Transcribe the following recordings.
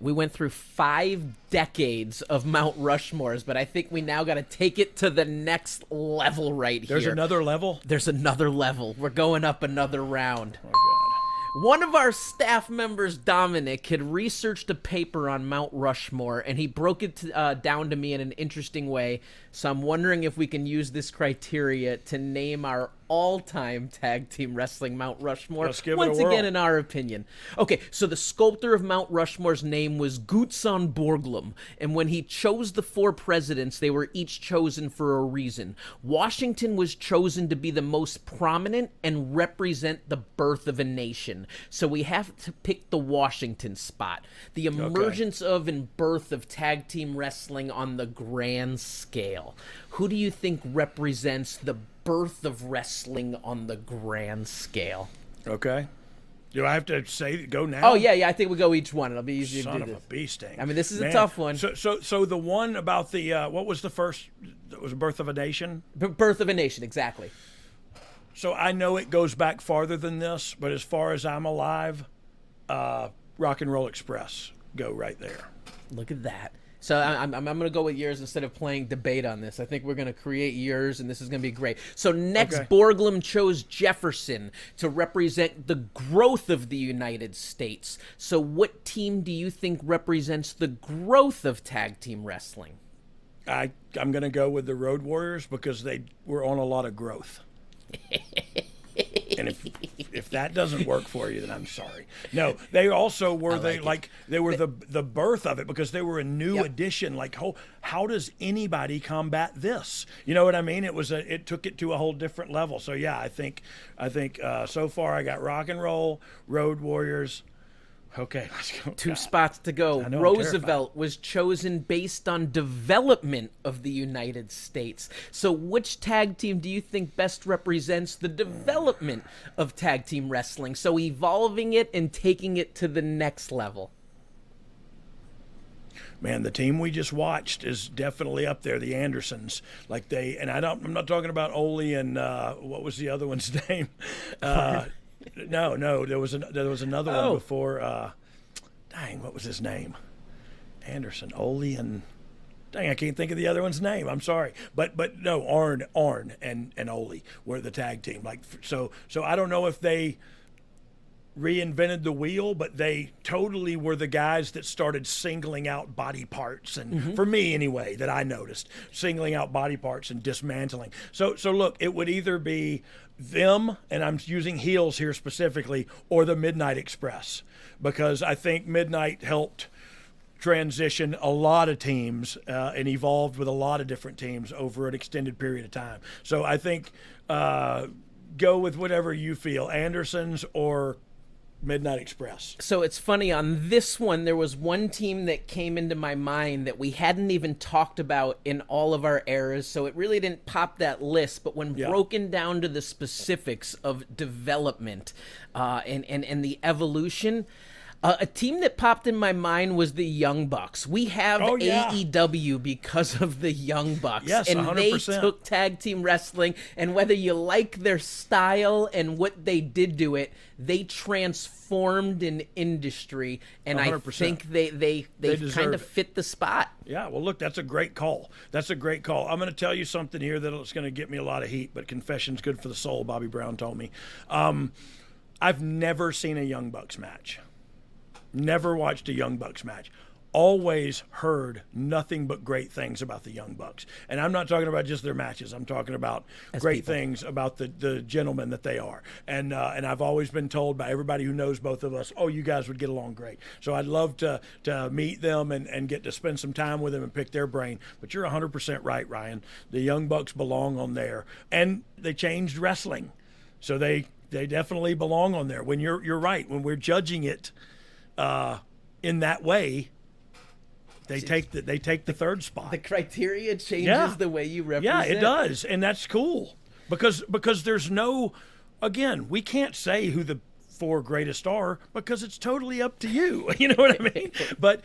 We went through 5 decades of Mount Rushmores, but I think we now got to take it to the next level right here. There's another level? There's another level. We're going up another round. Oh, God. One of our staff members, Dominic, had researched a paper on Mount Rushmore, and he broke it down to me in an interesting way. So I'm wondering if we can use this criteria to name our all-time tag team wrestling Mount Rushmore. Let's give it a once whirl. again, in our opinion. Okay, so the sculptor of Mount Rushmore's name was Gutzon Borglum, and when he chose the 4 presidents, they were each chosen for a reason. Washington was chosen to be the most prominent and represent the birth of a nation. So we have to pick the Washington spot. The emergence of and birth of tag team wrestling on the grand scale. Who do you think represents the birth of wrestling on the grand scale? Okay. Do I have to say go now? Oh, yeah, I think we go each one. It'll be easier to do Son this. of a bee sting. I mean, this is Man. a tough one. So the one about the, what was the first, that was Birth of a Nation? Birth of a Nation, exactly. So I know it goes back farther than this, but as far as I'm alive, Rock and Roll Express, go right there. Look at that. So I'm going to go with yours instead of playing debate on this. I think we're going to create yours, and this is going to be great. So next, Okay. Borglum chose Jefferson to represent the growth of the United States. So what team do you think represents the growth of tag team wrestling? I'm going to go with the Road Warriors because they were on a lot of growth. And if that doesn't work for you, then I'm sorry. No, they also were they were the birth of it because they were a new addition. Like how does anybody combat this? You know what I mean? It took it to a whole different level. So yeah, I think so far I got Rock and Roll, Road Warriors. Okay, let's go. 2 spots to go. I know, I'm Roosevelt was chosen based on development of the United States. So which tag team do you think best represents the development of tag team wrestling? So evolving it and taking it to the next level. Man, the team we just watched is definitely up there. The Andersons, I'm not talking about Ole and what was the other one's name? No, there was another one before. Dang, what was his name? Anderson, Ole, and dang, I can't think of the other one's name. I'm sorry, but no, Arn and Ole were the tag team. So I don't know if they reinvented the wheel, but they totally were the guys that started singling out body parts, and for me anyway, that I noticed singling out body parts and dismantling. So look, it would either be them, and I'm using heels here specifically, or the Midnight Express, because I think Midnight helped transition a lot of teams and evolved with a lot of different teams over an extended period of time. So I think go with whatever you feel, Andersons or Midnight Express. So it's funny, on this one, there was one team that came into my mind that we hadn't even talked about in all of our eras, so it really didn't pop that list. But when broken down to the specifics of development and the evolution, a team that popped in my mind was the Young Bucks. We have AEW because of the Young Bucks. Yes, and 100%. they took tag team wrestling, and whether you like their style and what they did to it, they transformed an industry, and 100%. I think they kind of fit the spot. Yeah, well, look, that's a great call. I'm going to tell you something here that's going to get me a lot of heat, but confession's good for the soul, Bobby Brown told me. I've never seen a Young Bucks match. Never watched a Young Bucks match. Always heard nothing but great things about the Young Bucks. And I'm not talking about just their matches. I'm talking about great things about the gentlemen that they are. And I've always been told by everybody who knows both of us, oh, you guys would get along great. So I'd love to meet them and get to spend some time with them and pick their brain. But you're 100% right, Ryan. The Young Bucks belong on there. And they changed wrestling. So they definitely belong on there. When you're right. When we're judging it in that way, they take the third spot. The criteria changes the way you represent. Yeah, it does, and that's cool because there's no, again, we can't say who the 4 greatest are because it's totally up to you. You know what I mean? But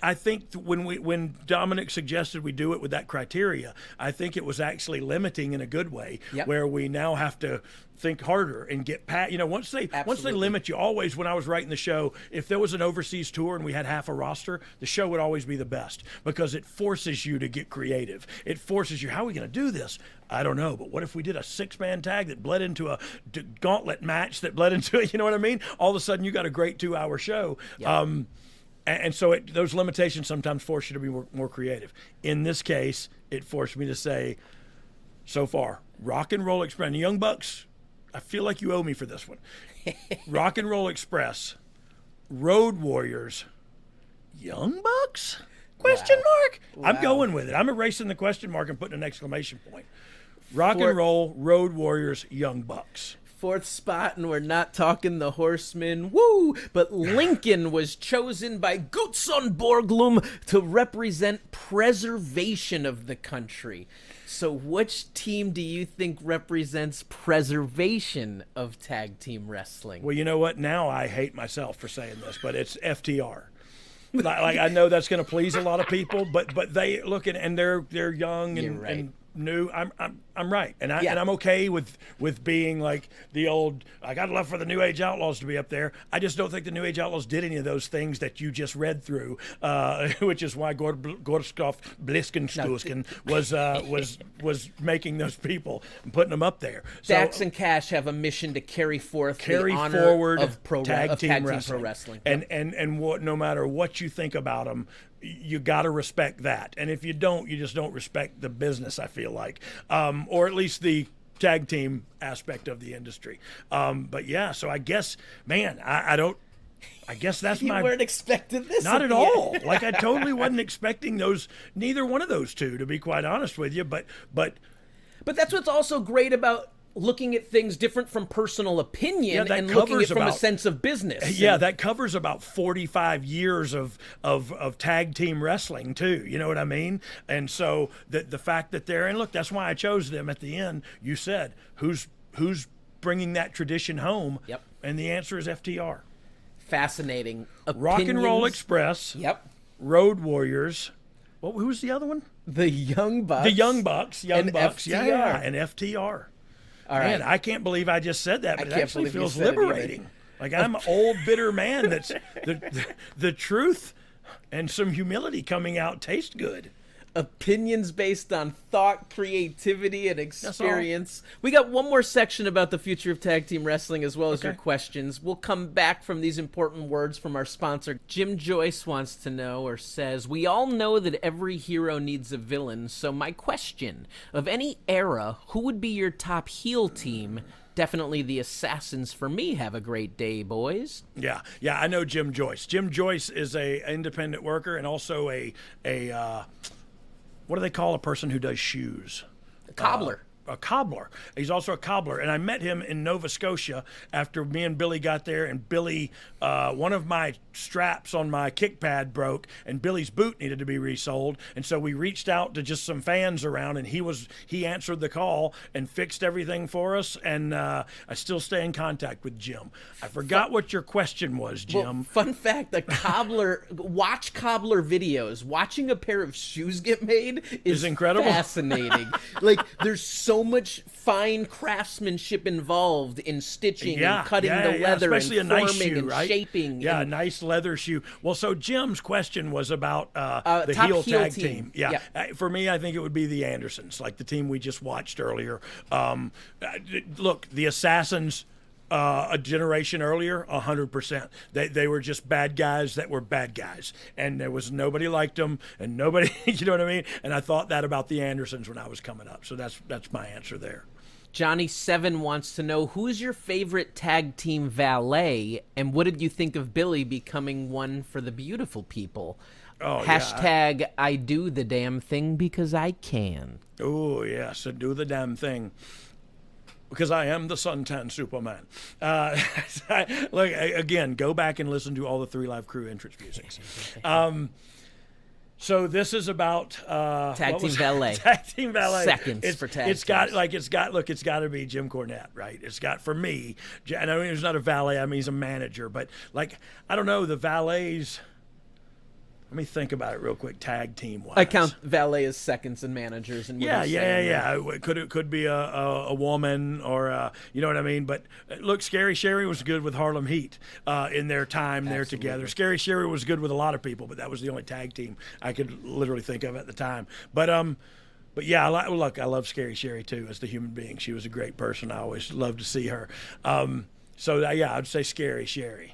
I think when Dominic suggested we do it with that criteria, I think it was actually limiting in a good way, where we now have to think harder and get past. Once they limit you, always when I was writing the show, if there was an overseas tour and we had half a roster, the show would always be the best because it forces you to get creative. It forces you. How are we going to do this? I don't know, but what if we did a 6-man tag that bled into a gauntlet match that bled into it? You know what I mean? All of a sudden, you got a great 2-hour show. Yeah. And so those limitations sometimes force you to be more creative. In this case, it forced me to say, so far, Rock and Roll Express, and the Young Bucks, I feel like you owe me for this one. Rock and Roll Express, Road Warriors, Young Bucks? Question mark? Wow. I'm going with it. I'm erasing the question mark and putting an exclamation point. Rock and Roll, Road Warriors, Young Bucks. 4th spot, and we're not talking the Horsemen, woo! But Lincoln was chosen by Gutzon Borglum to represent preservation of the country. So which team do you think represents preservation of tag team wrestling? Well, you know what? Now I hate myself for saying this, but it's FTR. Like I know that's going to please a lot of people, but they look at and they're young and new. I'm right, and I'm okay with being like the old. I got love for the New Age Outlaws to be up there. I just don't think the New Age Outlaws did any of those things that you just read through, which is why Gorskov Bliskenstuken was making those people and putting them up there. Dax and Cash have a mission to carry forward of tag team wrestling. And what, no matter what you think about them, you got to respect that. And if you don't, you just don't respect the business, I feel like. Or at least the tag team aspect of the industry. But yeah, so I guess, man, I guess that's you weren't expecting this. Not at all. Like I totally wasn't expecting neither one of those two, to be quite honest with you. But that's what's also great about looking at things different from personal opinion and looking at it from a sense of business. Yeah, that covers about 45 years of tag team wrestling too. You know what I mean? And so the fact that and look, that's why I chose them at the end. You said, who's bringing that tradition home? Yep. And the answer is FTR. Fascinating. Rock and Roll Express. Yep. Road Warriors. Who's the other one? The Young Bucks. The Young Bucks. FTR. Yeah, and FTR. All right. Man, I can't believe I just said that, but it actually feels liberating. Like I'm an old, bitter man that's the truth and some humility coming out taste good. Opinions based on thought, creativity, and experience. We got one more section about the future of tag team wrestling as well as your questions. We'll come back from these important words from our sponsor. Jim Joyce wants to know or says, we all know that every hero needs a villain, so my question, of any era, who would be your top heel team? Definitely the Assassins for me. Have a great day, boys. Yeah, I know Jim Joyce. Jim Joyce is a independent worker and also a what do they call a person who does shoes? A cobbler. A cobbler. He's also a cobbler. And I met him in Nova Scotia after me and Billy got there. And Billy, one of my straps on my kick pad broke, and Billy's boot needed to be resoled. And so we reached out to just some fans around, and he answered the call and fixed everything for us. And I still stay in contact with Jim. I forgot what your question was, Jim. Well, fun fact: watch cobbler videos. Watching a pair of shoes get made is incredible, fascinating. Like there's so much fine craftsmanship involved in stitching and cutting the leather, especially and a forming nice shoe, and right? shaping. Yeah, and a nice leather shoe. Well, so Jim's question was about the heel tag team. Yeah. For me, I think it would be the Andersons, like the team we just watched earlier. Look, the Assassins. A generation earlier, 100%. They were just bad guys that were bad guys. And there was nobody liked them and nobody, you know what I mean? And I thought that about the Andersons when I was coming up. So that's my answer there. Johnny 7 wants to know, who's your favorite tag team valet, and what did you think of Billy becoming one for the beautiful people? Hashtag I do the damn thing because I can. Oh, yes, do the damn thing. Because I am the suntan Superman. Look, again, go back and listen to all the 3 Live Crew entrance musics. So this is about tag team valet. Tag team valet. Seconds for tag. It's got to be Jim Cornette, right? It's got, for me. And I mean, he's not a valet. I mean, he's a manager. But like, I don't know, the valets. Let me think about it real quick. Tag team wise, I count Valet as seconds and managers. And yeah. It could be a woman or you know what I mean. But look, Scary Sherry was good with Harlem Heat in their time there together. Scary Sherry was good with a lot of people, but that was the only tag team I could literally think of at the time. But yeah, I love Scary Sherry too as the human being. She was a great person. I always loved to see her. So yeah, I'd say Scary Sherry.